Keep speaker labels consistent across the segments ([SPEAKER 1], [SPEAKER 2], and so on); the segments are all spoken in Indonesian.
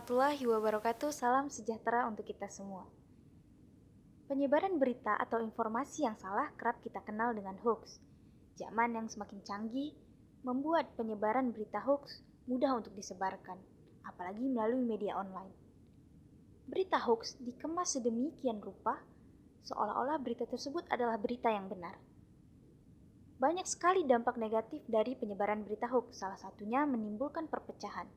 [SPEAKER 1] warahmatullahi wabarakatuh. Salam sejahtera untuk kita semua. Penyebaran berita atau informasi yang salah kerap kita kenal dengan hoax. Zaman yang semakin canggih membuat penyebaran berita hoax mudah untuk disebarkan, apalagi melalui media online. Berita hoax dikemas sedemikian rupa, seolah-olah berita tersebut adalah berita yang benar. Banyak sekali dampak negatif dari penyebaran berita hoax, salah satunya menimbulkan perpecahan.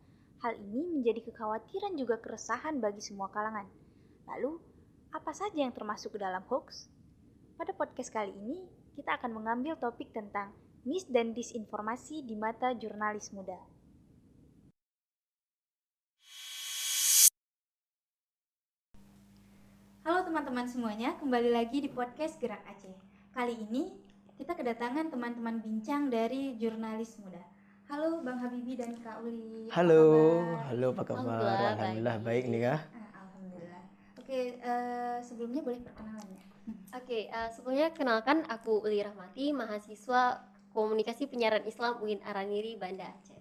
[SPEAKER 1] Hal ini menjadi kekhawatiran juga keresahan bagi semua kalangan. Lalu, apa saja yang termasuk ke dalam hoax? Pada podcast kali ini, kita akan mengambil topik tentang mis dan disinformasi di mata jurnalis muda. Halo teman-teman semuanya, kembali lagi di podcast Gerak Aceh. Kali ini kita kedatangan teman-teman bincang dari jurnalis muda. Halo Bang Habibie dan Kak Uli.
[SPEAKER 2] Halo, apa kabar?
[SPEAKER 3] Alhamdulillah,
[SPEAKER 2] Alhamdulillah baik nih kah?
[SPEAKER 1] Alhamdulillah. Oke, sebelumnya boleh perkenalan ya?
[SPEAKER 3] Sebelumnya kenalkan aku Uli Rahmati, mahasiswa Komunikasi Penyiaran Islam UIN Araniri, Banda Aceh.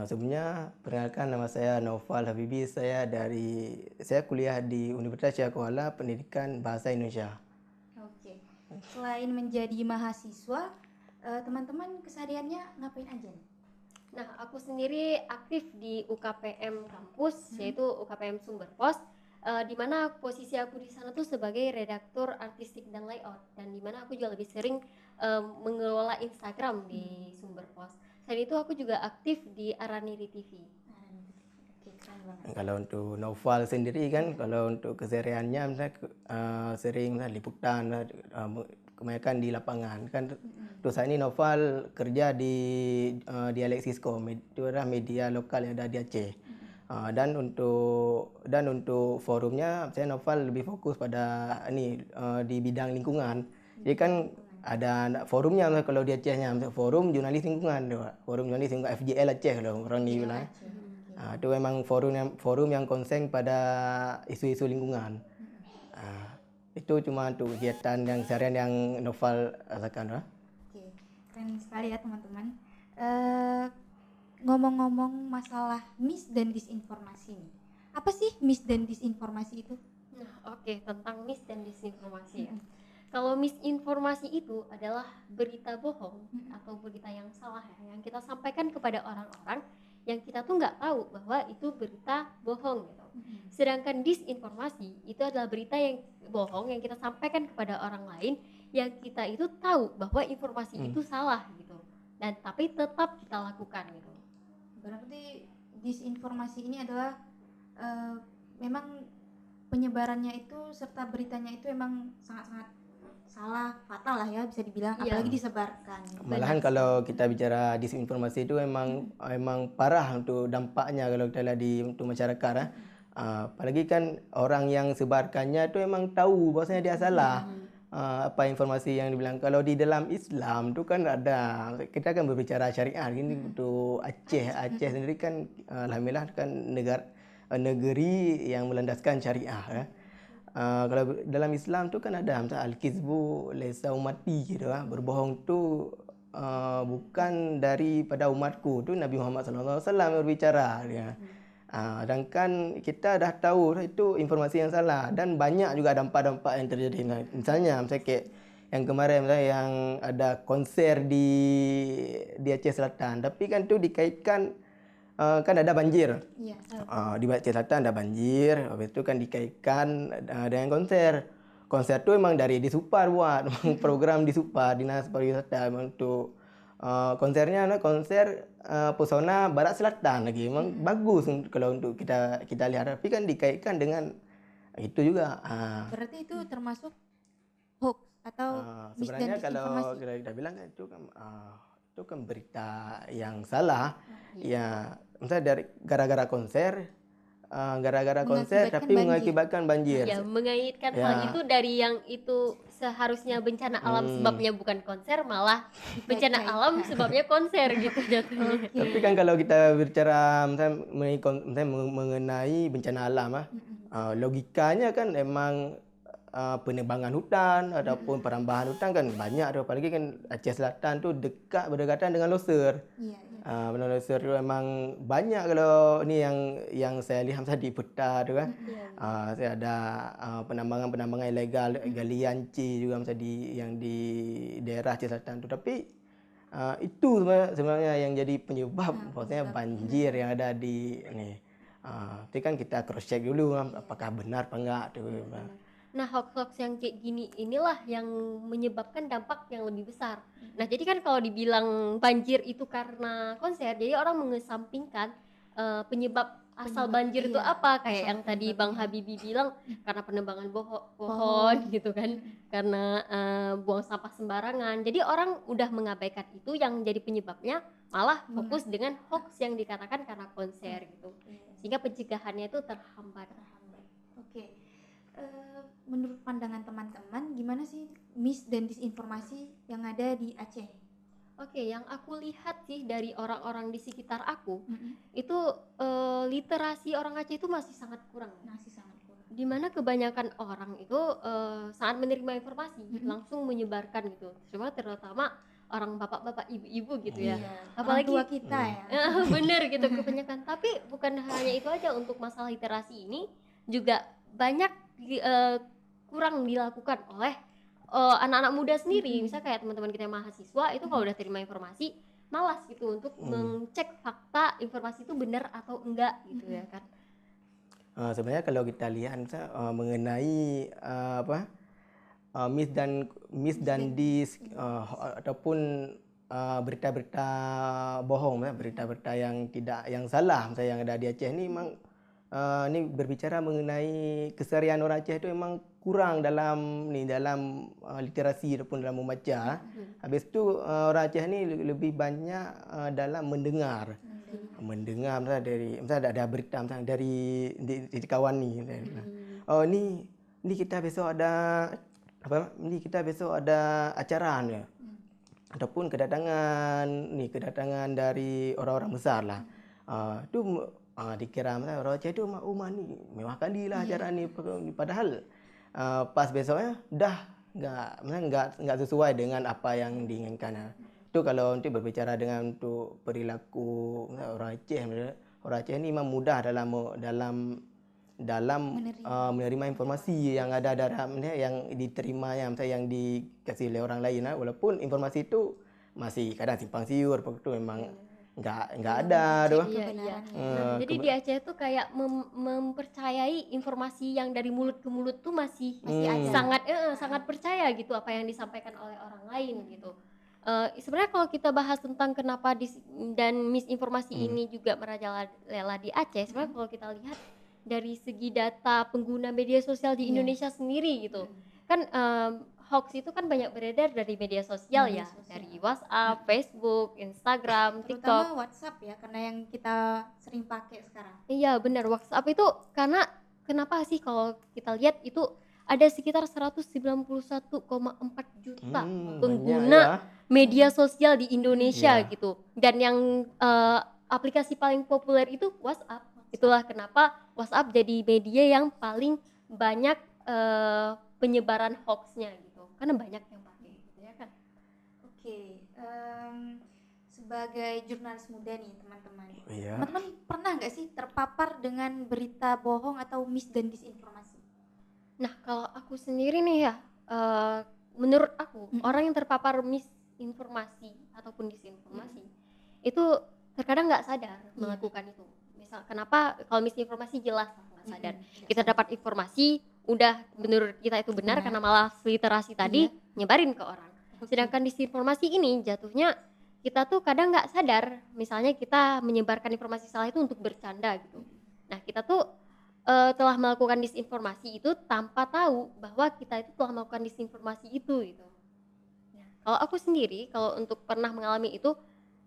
[SPEAKER 2] Sebelumnya perkenalkan, nama saya Naufal Habibi. Saya kuliah di Universitas Syariah Kuala, Pendidikan Bahasa Indonesia.
[SPEAKER 1] Oke. Selain menjadi mahasiswa, teman-teman kesehariannya ngapain aja nih?
[SPEAKER 3] Nah, aku sendiri aktif di UKPM kampus, yaitu UKPM Sumber Pos, di mana posisi aku di sana tuh sebagai redaktur artistik dan layout, dan di mana aku juga lebih sering mengelola Instagram di Sumber Pos. Selain itu aku juga aktif di Araniri TV.
[SPEAKER 1] Oke, keren banget.
[SPEAKER 2] Kalau untuk Naufal sendiri kan, kalau untuk kesehariannya misalnya sering liputan, kebanyakan di lapangan kan. Terus saat ini Naufal kerja di Alexiscom, itu adalah media lokal yang ada di Aceh. Dan untuk forumnya saya Naufal lebih fokus pada di bidang lingkungan. Jadi kan ada forumnya kalau di Acehnya, forum jurnalis lingkungan, forum jurnalis lingkungan FJL Aceh kalau orang ni bilang. Itu memang forum yang konsen pada isu-isu lingkungan. Itu cuma untuk kegiatan yang seharian yang Naufal rasakan.
[SPEAKER 1] Oke, keren sekali ya teman-teman. Ngomong-ngomong masalah mis dan disinformasi nih. Apa sih mis dan disinformasi itu?
[SPEAKER 3] Nah, tentang mis dan disinformasi ya. Kalau misinformasi itu adalah berita bohong atau berita yang salah ya, yang kita sampaikan kepada orang-orang yang kita tuh nggak tahu bahwa itu berita bohong gitu. Sedangkan disinformasi itu adalah berita yang bohong yang kita sampaikan kepada orang lain yang kita itu tahu bahwa informasi itu salah gitu, dan tapi tetap kita lakukan gitu.
[SPEAKER 1] Berarti disinformasi ini adalah memang penyebarannya itu serta beritanya itu memang sangat-sangat salah, fatal lah ya bisa dibilang, apalagi disebarkan.
[SPEAKER 2] Malahan kalau kita bicara disinformasi itu memang parah untuk dampaknya kalau kita lihat untuk masyarakat. Apalagi kan orang yang sebarkannya itu memang tahu bahwasanya dia salah. Apa informasi yang dibilang. Kalau di dalam Islam itu kan ada, kita kan berbicara syariat ini untuk Aceh sendiri kan alhamdulillah kan negeri yang melandaskan syariah ya. Kalau dalam Islam tu kan ada misalnya al-kizbu laisa ummati gitu, berbohong tu bukan daripada umatku. Tu Nabi Muhammad SAW berbicara dia. Sedangkan kita dah tahu itu informasi yang salah dan banyak juga dampak-dampak yang terjadi. Misalnya kayak yang kemarin misalnya yang ada konser di Aceh Selatan, tapi kan tu dikaitkan kan ada banjir. Di Aceh Selatan ada banjir, habis itu kan dikaitkan dengan konser. Konser tu memang dari Disupar buat, program Disupar, Dinas Pariwisata untuk konsernya konser pesona Barat Selatan lagi. Memang bagus kalau untuk kita lihat, tapi kan dikaitkan dengan itu juga.
[SPEAKER 1] Berarti itu termasuk hoax atau mis dan
[SPEAKER 2] sebenarnya kalau kita bilang itu kan berita yang salah. Ya, misalnya dari gara-gara konser tapi mengakibatkan banjir.
[SPEAKER 3] Ya, mengaitkan hal itu dari yang itu seharusnya bencana alam sebabnya bukan konser, malah bencana alam sebabnya konser gitu jatuhnya.
[SPEAKER 2] Tapi kan kalau kita bicara misalnya mengenai bencana alam, logikanya kan emang penebangan hutan ataupun perambahan hutan kan banyak tu, apalagi kan Aceh Selatan tu dekat berdekatan dengan Loser.
[SPEAKER 1] Iya.
[SPEAKER 2] Benar Loser tu memang banyak kalau ni yang saya lihat tadi peta tu kan. Saya ada penambangan ilegal galian C juga macam yang di daerah Aceh Selatan tu, tapi itu sebenarnya yang jadi penyebab maksudnya banjir yang ada di ni. Tapi kan kita cross check dulu apakah benar apa enggak tu.
[SPEAKER 3] Nah, hoax-hoax yang kayak gini inilah yang menyebabkan dampak yang lebih besar. Nah, jadi kan kalau dibilang banjir itu karena konser, jadi orang mengesampingkan penyebab asal banjir itu apa, kayak yang tadi Bang Habibie bilang karena penebangan pohon gitu kan, karena buang sampah sembarangan. Jadi orang udah mengabaikan itu, yang jadi penyebabnya malah fokus dengan hoax yang dikatakan karena konser gitu, sehingga pencegahannya itu terhambat.
[SPEAKER 1] Oke. Menurut pandangan teman-teman, gimana sih mis dan disinformasi yang ada di Aceh?
[SPEAKER 3] Oke, yang aku lihat sih dari orang-orang di sekitar aku, itu literasi orang Aceh itu masih sangat kurang.
[SPEAKER 1] Masih sangat kurang.
[SPEAKER 3] Dimana kebanyakan orang itu saat menerima informasi langsung menyebarkan gitu. Cuma terutama orang bapak-bapak, ibu-ibu gitu ya.
[SPEAKER 1] Apalagi orang tua kita ya.
[SPEAKER 3] Bener gitu kebanyakan. Tapi bukan hanya itu aja, untuk masalah literasi ini juga banyak kurang dilakukan oleh anak-anak muda sendiri. Misal kayak teman-teman kita yang mahasiswa itu kalau udah terima informasi malas gitu untuk mengecek fakta informasi itu benar atau enggak gitu ya kan.
[SPEAKER 2] Sebenarnya kalau kita lihat mengenai mis dan dis ataupun berita-berita bohong, berita-berita yang salah misalnya yang ada di Aceh ni memang ni berbicara mengenai keseharian orang Aceh itu memang kurang dalam literasi ataupun dalam membaca. Habis tu orang Aceh ni lebih banyak dalam mendengar misalnya ada berita misalnya dari di kawan ni. Oh ni kita besok ada acara ni. Ataupun kedatangan dari orang-orang besar lah. Tu dikira orang Aceh tu rumah ni mewah kali lah acara ni, padahal pas besoknya dah enggak sesuai dengan apa yang diinginkan. Tu kalau nanti berbicara dengan untuk perilaku orang Aceh ni memang mudah dalam menerima informasi yang ada dalam yang diterima yang dikasih oleh orang lain, walaupun informasi itu masih kadang simpang siur, itu memang enggak ada tu.
[SPEAKER 3] Iya. Jadi di Aceh tuh kayak mempercayai informasi yang dari mulut ke mulut tuh masih sangat percaya gitu apa yang disampaikan oleh orang lain gitu. Sebenarnya kalau kita bahas tentang kenapa dan misinformasi ini juga merajalela di Aceh, sebenarnya kalau kita lihat dari segi data pengguna media sosial di Indonesia sendiri gitu kan, hoax itu kan banyak beredar dari media sosial dari WhatsApp, Facebook, Instagram, TikTok.
[SPEAKER 1] Terutama WhatsApp ya, karena yang kita sering pakai sekarang.
[SPEAKER 3] Iya benar, WhatsApp itu karena kenapa sih kalau kita lihat itu ada sekitar 191,4 juta pengguna media sosial di Indonesia gitu. Dan yang aplikasi paling populer itu WhatsApp. Itulah kenapa WhatsApp jadi media yang paling banyak penyebaran hoaxnya gitu. Karena banyak yang pakai gitu ya kan.
[SPEAKER 1] Oke, sebagai jurnalis muda nih teman-teman,
[SPEAKER 2] Iya.
[SPEAKER 1] teman-teman pernah nggak sih terpapar dengan berita bohong atau mis dan disinformasi?
[SPEAKER 3] Nah kalau aku sendiri nih ya, menurut aku orang yang terpapar misinformasi ataupun disinformasi itu terkadang nggak sadar melakukan itu. Misal kenapa kalau misinformasi jelas nggak sadar, kita dapat informasi udah menurut kita itu benar karena malah literasi tadi nyebarin ke orang. Sedangkan disinformasi ini jatuhnya kita tuh kadang nggak sadar, misalnya kita menyebarkan informasi salah itu untuk bercanda gitu. Nah kita tuh telah melakukan disinformasi itu tanpa tahu bahwa kita itu telah melakukan disinformasi itu gitu. Nah, kalau aku sendiri kalau untuk pernah mengalami itu,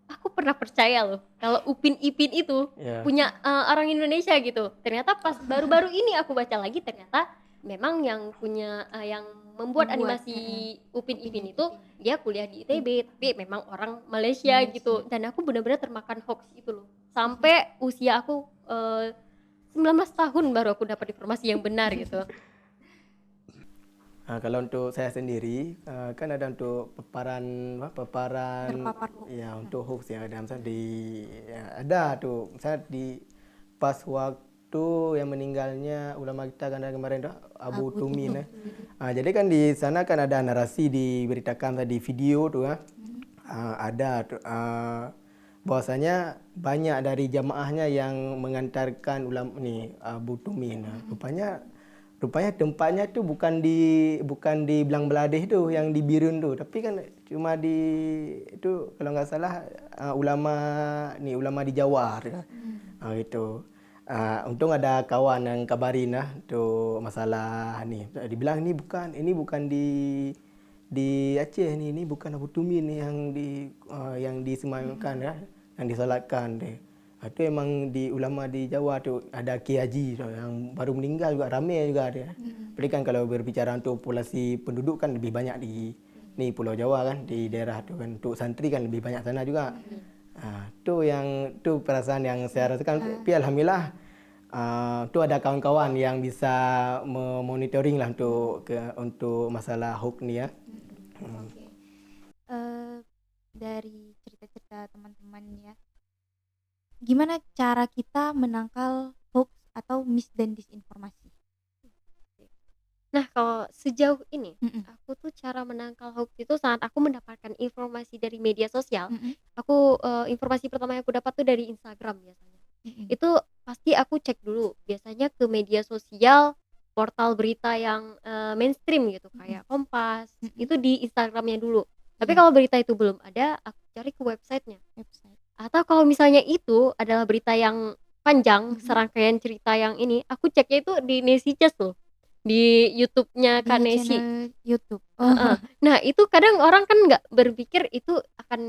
[SPEAKER 3] aku pernah percaya loh kalau Upin Ipin itu punya orang Indonesia gitu. Ternyata pas baru-baru ini aku baca lagi, ternyata memang yang punya yang membuat animasi Upin Ipin itu dia kuliah di ITB tapi memang orang Malaysia gitu. Dan aku benar-benar termakan hoax itu loh. Sampai usia aku 19 tahun baru aku dapat informasi yang benar gitu.
[SPEAKER 2] Kalau untuk saya sendiri, kan ada untuk paparan
[SPEAKER 1] Terpapar hoax.
[SPEAKER 2] ya untuk hoax yang ada misalnya ya, ada tuh misalnya di pas waktu yang meninggalnya ulama kita kan kemarin tuh Abu Tumin. Jadi kan di sana kan ada narasi diberitakan tadi video tuh ada tuh, bahwasanya banyak dari jamaahnya yang mengantarkan ulama ni Abu Tumin. Rupanya tempatnya tu bukan di Belang Beladih tu yang di Birun tu, tapi kan cuma di itu kalau nggak salah ulama di Jawa tu. Gitu. Untung ada kawan yang kabarin tu masalah ni. Dibilang ini bukan di Aceh ini bukan Abu Tumin ni yang disemayamkan yang disolatkan dia. Itu emang di ulama di Jawa tu ada Kiai Haji tu, yang baru meninggal juga ramai juga dia. Apalagi kan kalau berbicara untuk populasi penduduk kan lebih banyak di Pulau Jawa kan, di daerah tu kan untuk santri kan lebih banyak sana juga. Tu perasaan yang saya rasakan. Tapi alhamdulillah tu ada kawan-kawan yang bisa memonitoring lah untuk masalah hoax ni ya.
[SPEAKER 1] Oke. Dari cerita-cerita teman-teman ya, gimana cara kita menangkal hoax atau mis dan disinformasi?
[SPEAKER 3] Nah, kalau sejauh ini
[SPEAKER 1] Mm-mm.
[SPEAKER 3] aku tuh cara menangkal hoax itu saat aku mendapatkan informasi dari media sosial.
[SPEAKER 1] Mm-mm.
[SPEAKER 3] Informasi pertama yang aku dapat tuh dari Instagram biasanya.
[SPEAKER 1] Mm-mm.
[SPEAKER 3] Itu pasti aku cek dulu biasanya ke media sosial, portal berita yang mainstream gitu kayak Kompas. Itu di Instagramnya dulu. Tapi kalau berita itu belum ada, aku cari ke websitenya. Atau kalau misalnya itu adalah berita yang panjang, serangkaian cerita yang ini, aku ceknya itu di Nesi Chess loh, di YouTube-nya Kak
[SPEAKER 1] Di
[SPEAKER 3] Nesi.
[SPEAKER 1] channel YouTube.
[SPEAKER 3] Nah, itu kadang orang kan nggak berpikir itu akan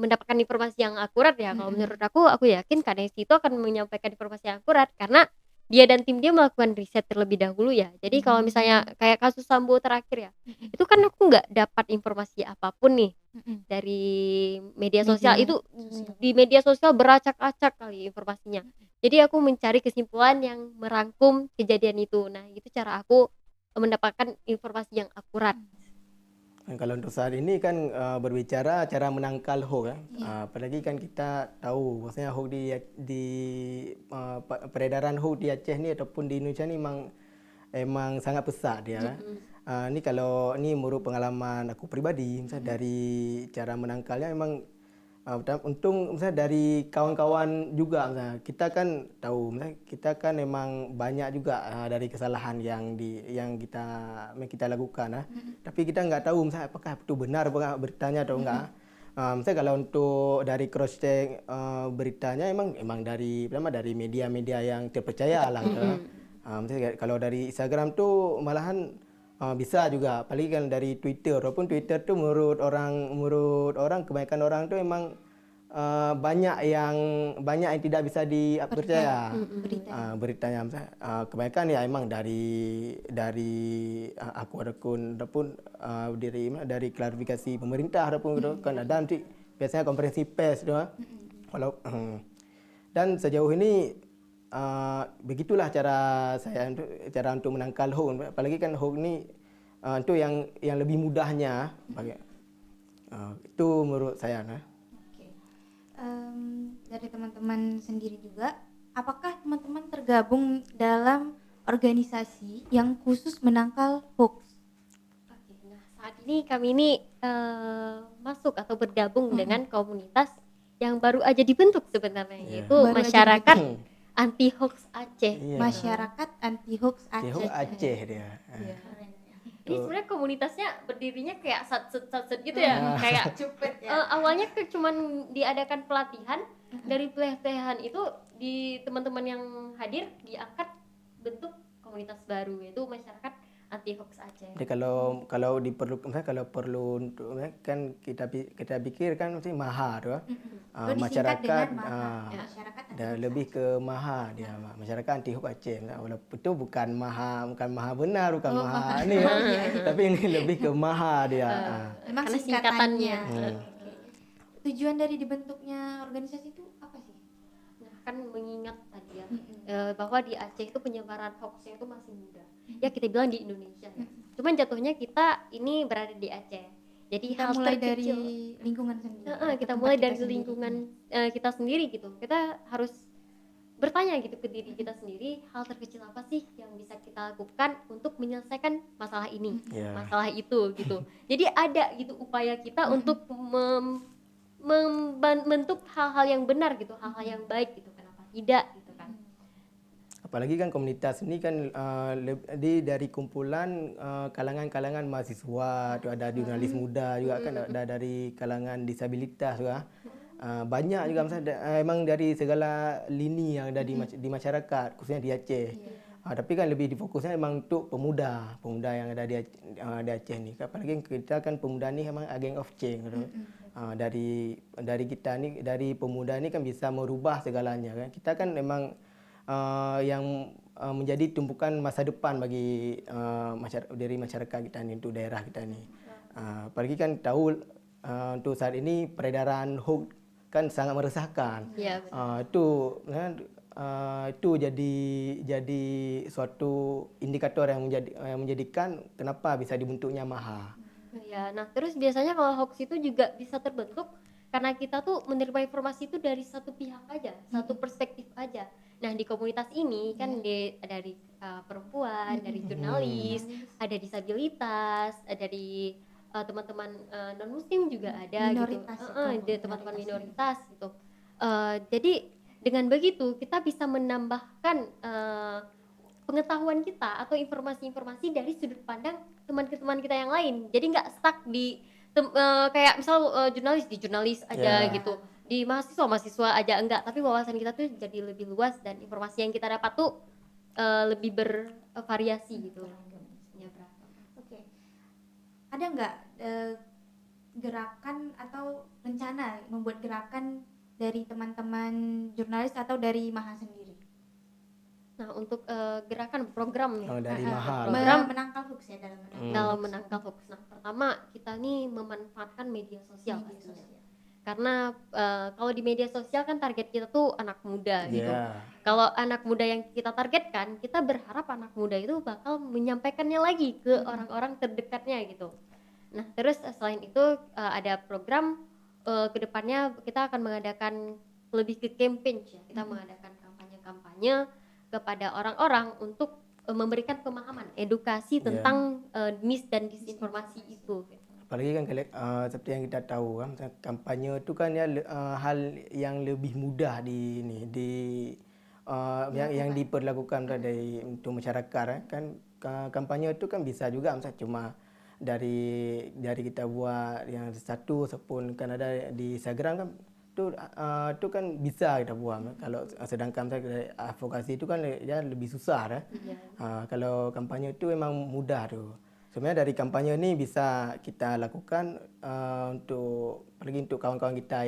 [SPEAKER 3] mendapatkan informasi yang akurat ya. Kalau menurut aku yakin Kak Nesi itu akan menyampaikan informasi yang akurat karena dia dan tim dia melakukan riset terlebih dahulu ya. Jadi kalau misalnya kayak kasus Sambo terakhir ya, itu kan aku nggak dapat informasi apapun nih dari media sosial.
[SPEAKER 1] Media
[SPEAKER 3] Itu
[SPEAKER 1] sosial.
[SPEAKER 3] di media sosial beracak-acak kali informasinya. Jadi aku mencari kesimpulan yang merangkum kejadian itu. Nah, itu cara aku mendapatkan informasi yang akurat.
[SPEAKER 2] Kalau untuk saat ini kan berbicara cara menangkal hoax apalagi kan kita tahu bahwasanya hoax peredaran hoax di Aceh ni ataupun di Indonesia ni emang sangat pesat dia. Ni kalau ni menurut pengalaman aku pribadi, misalnya dari cara menangkalnya memang untung misalnya dari kawan-kawan juga, misalnya kita kan tahu, misalnya kita kan memang banyak juga dari kesalahan yang kita lakukan tapi kita nggak tahu misalnya apakah itu benar beritanya atau enggak. Misalnya kalau untuk dari cross check beritanya emang dari media-media yang terpercaya lah. Misalnya kalau dari Instagram tu malahan bisa juga, apalagi kan dari Twitter. Walaupun Twitter tu menurut orang kebanyakan orang tu memang banyak yang tidak bisa dipercaya beritanya. Misalnya, kebanyakan ya emang dari akun ataupun dari klarifikasi pemerintah ataupun gitu kan ada nanti biasanya konferensi pers tu. Dan sejauh ini begitulah cara untuk menangkal hoax. Apalagi kan hoax ni itu yang lebih mudahnya itu menurut saya.
[SPEAKER 1] Dari teman-teman sendiri juga, apakah teman-teman tergabung dalam organisasi yang khusus menangkal hoax?
[SPEAKER 3] Nah, saat ini kami ini masuk atau bergabung dengan komunitas yang baru aja dibentuk sebenarnya, yaitu masyarakat anti hoax Aceh.
[SPEAKER 1] Masyarakat anti hoax Aceh.
[SPEAKER 2] Hoax Aceh dia.
[SPEAKER 3] Ini sebenarnya komunitasnya berdirinya kayak satset gitu ya, kayak awalnya cuman diadakan pelatihan. Dari pelatihan itu di teman-teman yang hadir diangkat bentuk komunitas baru, yaitu masyarakat anti hoax Aceh.
[SPEAKER 2] Jadi kalau diperlukan, misalnya kalau perlu untuk kan kita pikir kan mesti maha tu masyarakat lebih ke maha dia masyarakat anti hoax Aceh. Walaupun itu bukan maha benar, bukan maha ni tapi ini lebih ke maha dia.
[SPEAKER 1] Memang
[SPEAKER 3] Karena singkatannya.
[SPEAKER 1] Tujuan dari dibentuknya organisasi itu apa sih?
[SPEAKER 3] Nah, kan mengingat tadi ya bahwa di Aceh itu penyebaran hoaxnya itu masih mudah. Ya kita bilang di Indonesia ya. Cuman jatuhnya kita ini berada di Aceh. Jadi
[SPEAKER 1] Kita
[SPEAKER 3] hal
[SPEAKER 1] mulai dari
[SPEAKER 3] terkecil,
[SPEAKER 1] lingkungan sendiri.
[SPEAKER 3] kita
[SPEAKER 1] atau
[SPEAKER 3] mulai
[SPEAKER 1] tempat
[SPEAKER 3] dari
[SPEAKER 1] kita sendiri.
[SPEAKER 3] lingkungan kita sendiri gitu. Kita harus bertanya gitu ke diri kita sendiri, hal terkecil apa sih yang bisa kita lakukan untuk menyelesaikan masalah ini,
[SPEAKER 2] Ya.
[SPEAKER 3] masalah itu gitu. Jadi ada gitu upaya kita untuk membentuk hal-hal yang benar gitu, hal-hal yang baik gitu. Kenapa tidak gitu kan?
[SPEAKER 2] Apalagi kan komunitas ini kan dari kumpulan kalangan-kalangan mahasiswa, tu ada jurnalis muda juga kan, ada dari kalangan disabilitas juga. Banyak juga misalnya emang dari segala lini yang ada di masyarakat, khususnya di Aceh. Tapi kan lebih difokusnya memang untuk pemuda yang ada di Aceh ni. Apalagi kita kan pemuda ni memang agent of change. Dari kita ni, dari pemuda ni kan bisa merubah segalanya kan. Kita kan memang yang menjadi tumpukan masa depan bagi dari masyarakat kita ni, untuk daerah kita ni. Apalagi kan tahu untuk saat ini peredaran hoax kan sangat meresahkan.
[SPEAKER 3] Ya,
[SPEAKER 2] Itu jadi suatu indikator yang menjadikan kenapa bisa dibentuknya MAHA.
[SPEAKER 3] ya, nah terus biasanya kalau hoax itu juga bisa terbentuk karena kita tuh menerima informasi itu dari satu pihak aja, satu perspektif aja. Nah di komunitas ini kan dari perempuan, dari jurnalis, ada disabilitas, dari teman-teman non muslim juga ada
[SPEAKER 1] Minoritas
[SPEAKER 3] gitu,
[SPEAKER 1] ya,
[SPEAKER 3] ada teman-teman minoritas gitu. Jadi dengan begitu kita bisa menambahkan pengetahuan kita atau informasi-informasi dari sudut pandang teman-teman kita yang lain. Jadi nggak stuck di kayak misal jurnalis di jurnalis aja
[SPEAKER 2] Ya.
[SPEAKER 3] gitu, di mahasiswa aja enggak, tapi wawasan kita tuh jadi lebih luas dan informasi yang kita dapat tuh lebih bervariasi gitu. Ya, berapa?
[SPEAKER 1] Oke. Ada nggak gerakan atau rencana membuat gerakan dari teman-teman jurnalis atau dari MAHA sendiri?
[SPEAKER 3] Nah untuk gerakan program nih,
[SPEAKER 2] Dari MAHA.
[SPEAKER 3] program
[SPEAKER 1] menangkal hoax ya,
[SPEAKER 3] dalam menangkal hoax. Nah pertama kita nih memanfaatkan media sosial pastinya. Karena kalau di media sosial kan target kita tuh anak muda gitu.
[SPEAKER 2] Ya.
[SPEAKER 3] Kalau anak muda yang kita targetkan, kita berharap anak muda itu bakal menyampaikannya lagi ke orang-orang terdekatnya gitu. Nah terus selain itu ada program kedepannya kita akan mengadakan lebih ke campaign ya. Kita mengadakan kampanye-kampanye kepada orang-orang untuk memberikan pemahaman, edukasi tentang mis dan disinformasi itu.
[SPEAKER 2] Apalagi kan seperti yang kita tahu kan, kampanye itu kan ya hal yang lebih mudah yang diperlakukan dari untuk masyarakat kan. Kampanye itu kan bisa juga misalnya cuma dari kita buat yang satu ataupun kan ada di Instagram kan, itu kan bisa kita buat. Kalau sedangkan advokasi itu kan ya lebih susah kan. Kalau kampanye itu memang mudah tu. Sebenarnya dari kampanye ni bisa kita lakukan apalagi untuk kawan-kawan kita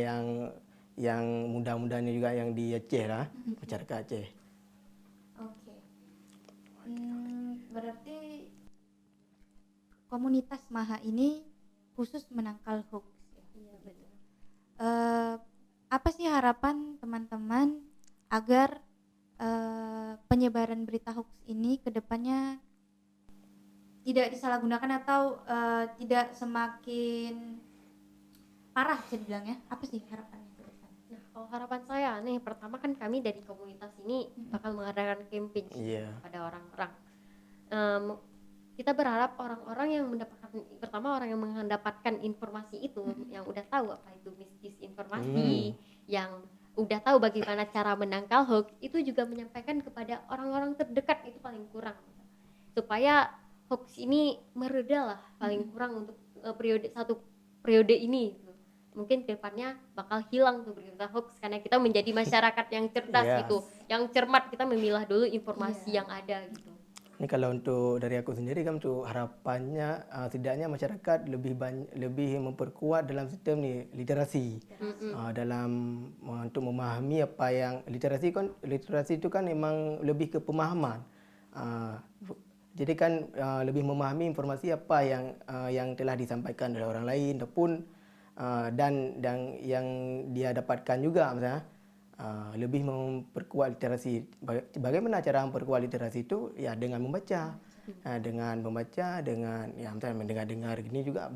[SPEAKER 2] yang muda-muda ni juga yang di Aceh lah, masyarakat Aceh.
[SPEAKER 1] Oke. Berarti komunitas MAHA ini khusus menangkal hoax.
[SPEAKER 3] Iya betul.
[SPEAKER 1] Apa sih harapan teman-teman agar penyebaran berita hoax ini ke depannya tidak disalahgunakan atau tidak semakin parah bisa dibilang ya? Apa sih harapannya ke depan?
[SPEAKER 3] Nah, kalau harapan saya nih, pertama kan kami dari komunitas ini bakal mengadakan campaign kepada orang-orang. Kita berharap orang-orang yang mendapatkan informasi itu, yang udah tahu apa itu disinformasi, yang udah tahu bagaimana cara menangkal hoax, itu juga menyampaikan kepada orang-orang terdekat, itu paling kurang. Supaya hoax ini mereda lah paling kurang untuk periode ini. Mungkin kedepannya bakal hilang tuh berita hoax karena kita menjadi masyarakat yang cerdas gitu, yang cermat, kita memilah dulu informasi yang ada gitu.
[SPEAKER 2] Ini kalau untuk dari aku sendiri kan, untuk harapannya setidaknya masyarakat lebih memperkuat dalam sistem ni literasi. Dalam untuk memahami apa yang literasi itu kan memang lebih ke pemahaman. Jadi kan lebih memahami informasi apa yang telah disampaikan oleh orang lain ataupun dan yang dia dapatkan juga misalnya lebih memperkuat literasi. Bagaimana cara memperkuat literasi itu? Ya dengan membaca. Dengan membaca, dengan ya misalnya mendengar-dengar gini juga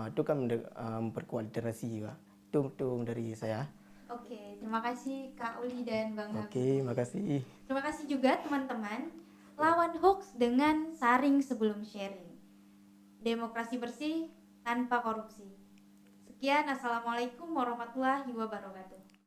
[SPEAKER 2] itu kan memperkuat literasi juga. Itu dari saya.
[SPEAKER 1] Oke, terima kasih Kak Uli dan Bang Habib.
[SPEAKER 2] Oke, makasih.
[SPEAKER 1] Terima kasih juga teman-teman. Lawan hoax dengan saring sebelum sharing. Demokrasi bersih tanpa korupsi. Sekian, Assalamualaikum warahmatullahi wabarakatuh.